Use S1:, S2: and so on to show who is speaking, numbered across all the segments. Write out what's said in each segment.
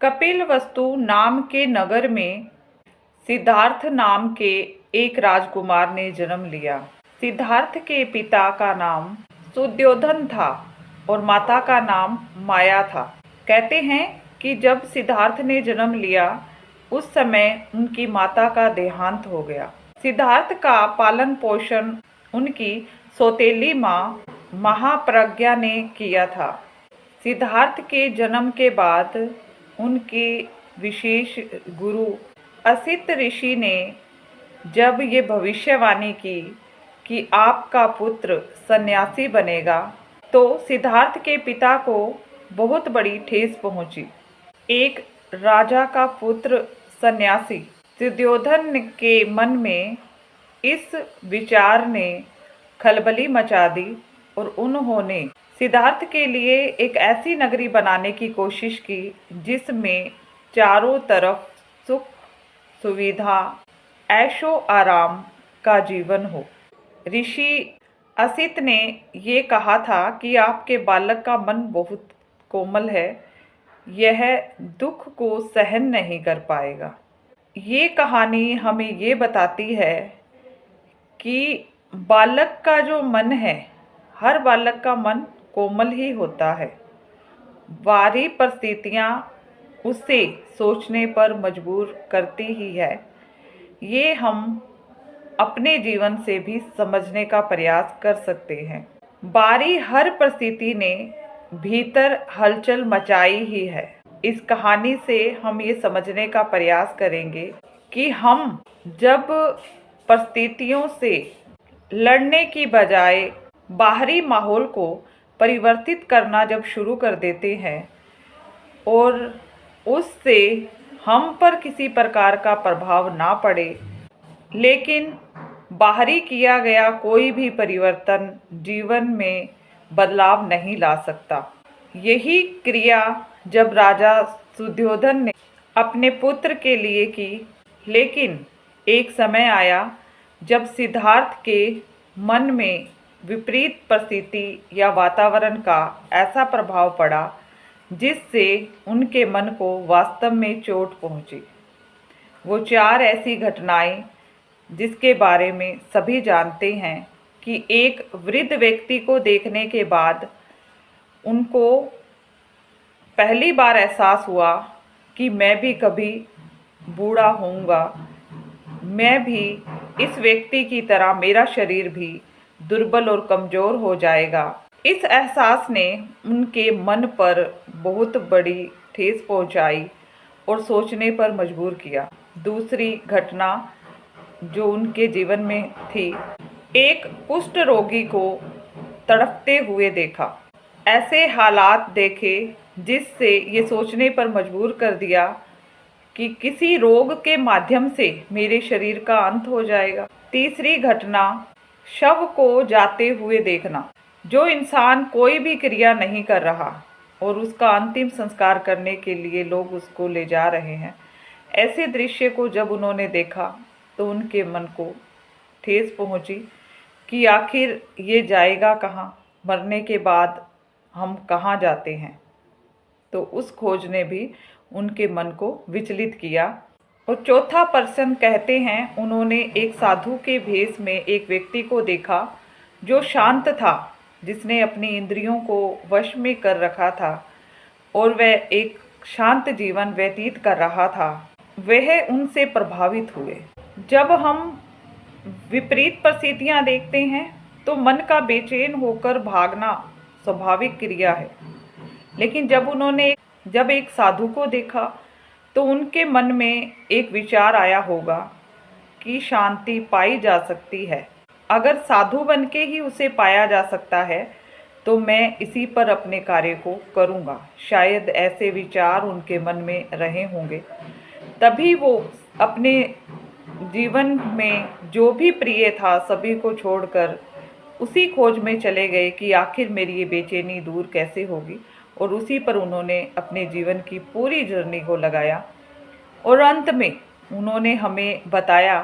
S1: कपिलवस्तु नाम के नगर में सिद्धार्थ नाम के एक राजकुमार ने जन्म लिया। सिद्धार्थ के पिता का नाम सुद्योधन था और माता का नाम माया था। कहते हैं कि जब सिद्धार्थ ने जन्म लिया उस समय उनकी माता का देहांत हो गया। सिद्धार्थ का पालन पोषण उनकी सौतेली माँ महाप्रज्ञा ने किया था। सिद्धार्थ के जन्म के बाद उनके विशेष गुरु असित ऋषि ने जब ये भविष्यवाणी की कि आपका पुत्र सन्यासी बनेगा, तो सिद्धार्थ के पिता को बहुत बड़ी ठेस पहुंची। एक राजा का पुत्र सन्यासी, सुद्योधन के मन में इस विचार ने खलबली मचा दी और उन्होंने सिद्धार्थ के लिए एक ऐसी नगरी बनाने की कोशिश की जिसमें चारों तरफ सुख सुविधा ऐशो आराम का जीवन हो। ऋषि असित ने ये कहा था कि आपके बालक का मन बहुत कोमल है, यह दुख को सहन नहीं कर पाएगा। ये कहानी हमें ये बताती है कि बालक का जो मन है, हर बालक का मन कोमल ही होता है। बाहरी परिस्थितियाँ उसे सोचने पर मजबूर करती ही है। ये हम अपने जीवन से भी समझने का प्रयास कर सकते हैं। बाहरी हर परिस्थिति ने भीतर हलचल मचाई ही है। इस कहानी से हम ये समझने का प्रयास करेंगे कि हम जब परिस्थितियों से लड़ने की बजाय बाहरी माहौल को परिवर्तित करना जब शुरू कर देते हैं और उससे हम पर किसी प्रकार का प्रभाव ना पड़े, लेकिन बाहरी किया गया कोई भी परिवर्तन जीवन में बदलाव नहीं ला सकता। यही क्रिया जब राजा सुद्योधन ने अपने पुत्र के लिए की, लेकिन एक समय आया जब सिद्धार्थ के मन में विपरीत परिस्थिति या वातावरण का ऐसा प्रभाव पड़ा जिससे उनके मन को वास्तव में चोट पहुंची। वो चार ऐसी घटनाएं जिसके बारे में सभी जानते हैं कि एक वृद्ध व्यक्ति को देखने के बाद उनको पहली बार एहसास हुआ कि मैं भी कभी बूढ़ा होऊंगा, मैं भी इस व्यक्ति की तरह मेरा शरीर भी दुर्बल और कमज़ोर हो जाएगा। इस एहसास ने उनके मन पर बहुत बड़ी ठेस पहुंचाई और सोचने पर मजबूर किया। दूसरी घटना जो उनके जीवन में थी, एक कुष्ठ रोगी को तड़पते हुए देखा। ऐसे हालात देखे जिससे ये सोचने पर मजबूर कर दिया कि किसी रोग के माध्यम से मेरे शरीर का अंत हो जाएगा। तीसरी घटना, शव को जाते हुए देखना। जो इंसान कोई भी क्रिया नहीं कर रहा और उसका अंतिम संस्कार करने के लिए लोग उसको ले जा रहे हैं, ऐसे दृश्य को जब उन्होंने देखा तो उनके मन को ठेस पहुंची कि आखिर ये जाएगा कहाँ, मरने के बाद हम कहाँ जाते हैं। तो उस खोज ने भी उनके मन को विचलित किया। और चौथा पर्सन कहते हैं उन्होंने एक साधु के भेष में एक व्यक्ति को देखा जो शांत था, जिसने अपनी इंद्रियों को वश में कर रखा था और वह एक शांत जीवन व्यतीत कर रहा था। वह उनसे प्रभावित हुए। जब हम विपरीत परिस्थितियां देखते हैं तो मन का बेचैन होकर भागना स्वाभाविक क्रिया है, लेकिन जब एक साधु को देखा तो उनके मन में एक विचार आया होगा कि शांति पाई जा सकती है। अगर साधु बन के ही उसे पाया जा सकता है तो मैं इसी पर अपने कार्य को करूँगा। शायद ऐसे विचार उनके मन में रहे होंगे। तभी वो अपने जीवन में जो भी प्रिय था सभी को छोड़कर उसी खोज में चले गए कि आखिर मेरी ये बेचैनी दूर कैसे होगी, और उसी पर उन्होंने अपने जीवन की पूरी जर्नी को लगाया। और अंत में उन्होंने हमें बताया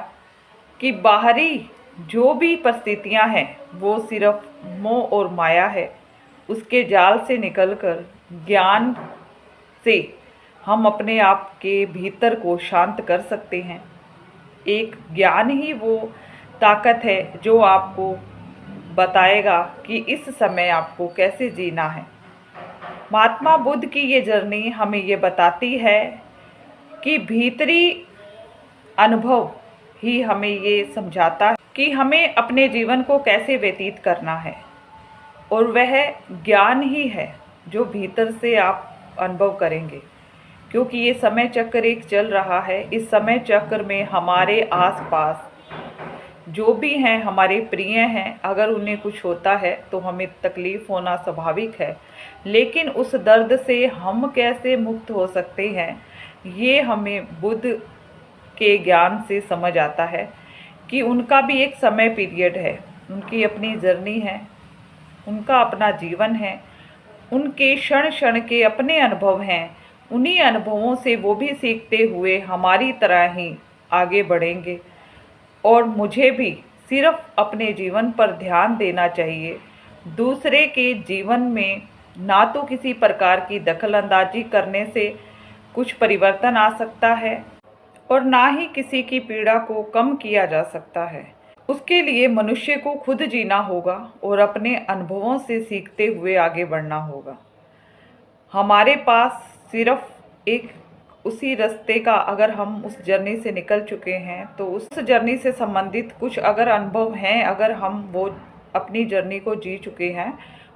S1: कि बाहरी जो भी परिस्थितियां हैं वो सिर्फ मोह और माया है। उसके जाल से निकलकर ज्ञान से हम अपने आप के भीतर को शांत कर सकते हैं। एक ज्ञान ही वो ताकत है जो आपको बताएगा कि इस समय आपको कैसे जीना है। महात्मा बुद्ध की ये जर्नी हमें ये बताती है कि भीतरी अनुभव ही हमें ये समझाता है कि हमें अपने जीवन को कैसे व्यतीत करना है, और वह ज्ञान ही है जो भीतर से आप अनुभव करेंगे। क्योंकि ये समय चक्र एक चल रहा है। इस समय चक्र में हमारे आसपास जो भी हैं हमारे प्रिय हैं, अगर उन्हें कुछ होता है तो हमें तकलीफ़ होना स्वाभाविक है, लेकिन उस दर्द से हम कैसे मुक्त हो सकते हैं, ये हमें बुद्ध के ज्ञान से समझ आता है कि उनका भी एक समय पीरियड है, उनकी अपनी जर्नी है, उनका अपना जीवन है, उनके क्षण क्षण के अपने अनुभव हैं। उन्हीं अनुभवों से वो भी सीखते हुए हमारी तरह ही आगे बढ़ेंगे। और मुझे भी सिर्फ अपने जीवन पर ध्यान देना चाहिए। दूसरे के जीवन में ना तो किसी प्रकार की दखलंदाजी करने से कुछ परिवर्तन आ सकता है, और ना ही किसी की पीड़ा को कम किया जा सकता है। उसके लिए मनुष्य को खुद जीना होगा और अपने अनुभवों से सीखते हुए आगे बढ़ना होगा। हमारे पास सिर्फ एक उसी रास्ते का, अगर हम उस जर्नी से निकल चुके हैं तो उस जर्नी से संबंधित कुछ अगर अनुभव हैं, अगर हम वो अपनी जर्नी को जी चुके हैं,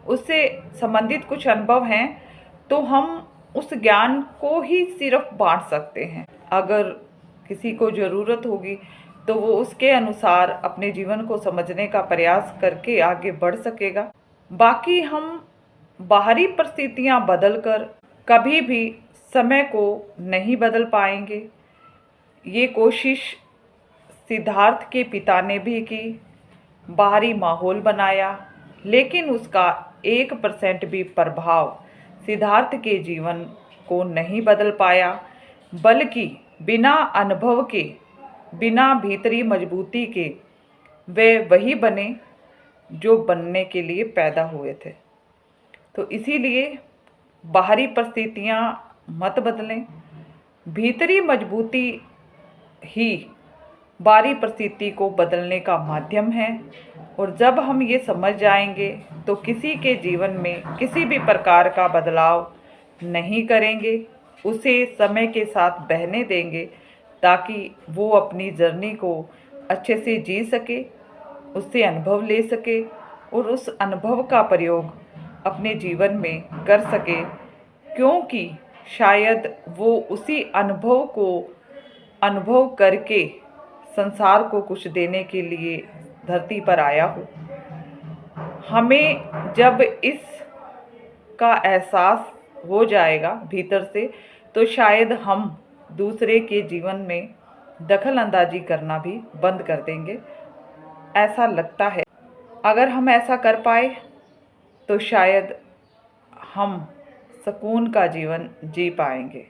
S1: उससे संबंधित कुछ अनुभव हैं, तो हम उस ज्ञान को ही सिर्फ बांट सकते हैं। अगर किसी को ज़रूरत होगी तो वो उसके अनुसार अपने जीवन को समझने का प्रयास करके आगे बढ़ सकेगा। बाकी हम बाहरी परिस्थितियां बदलकर कभी भी समय को नहीं बदल पाएंगे। ये कोशिश सिद्धार्थ के पिता ने भी की, बाहरी माहौल बनाया, लेकिन उसका 1% भी प्रभाव सिद्धार्थ के जीवन को नहीं बदल पाया, बल्कि बिना अनुभव के, बिना भीतरी मजबूती के वे वही बने जो बनने के लिए पैदा हुए थे। तो इसीलिए बाहरी परिस्थितियां मत बदलें, भीतरी मजबूती ही बाहरी परिस्थिति को बदलने का माध्यम है। और जब हम ये समझ जाएंगे तो किसी के जीवन में किसी भी प्रकार का बदलाव नहीं करेंगे, उसे समय के साथ बहने देंगे ताकि वो अपनी जर्नी को अच्छे से जी सके, उससे अनुभव ले सके और उस अनुभव का प्रयोग अपने जीवन में कर सके। क्योंकि शायद वो उसी अनुभव को अनुभव करके संसार को कुछ देने के लिए धरती पर आया हो। हमें जब इस का एहसास हो जाएगा भीतर से, तो शायद हम दूसरे के जीवन में दखल अंदाजी करना भी बंद कर देंगे, ऐसा लगता है। अगर हम ऐसा कर पाए तो शायद हम सुकून का जीवन जी पाएंगे।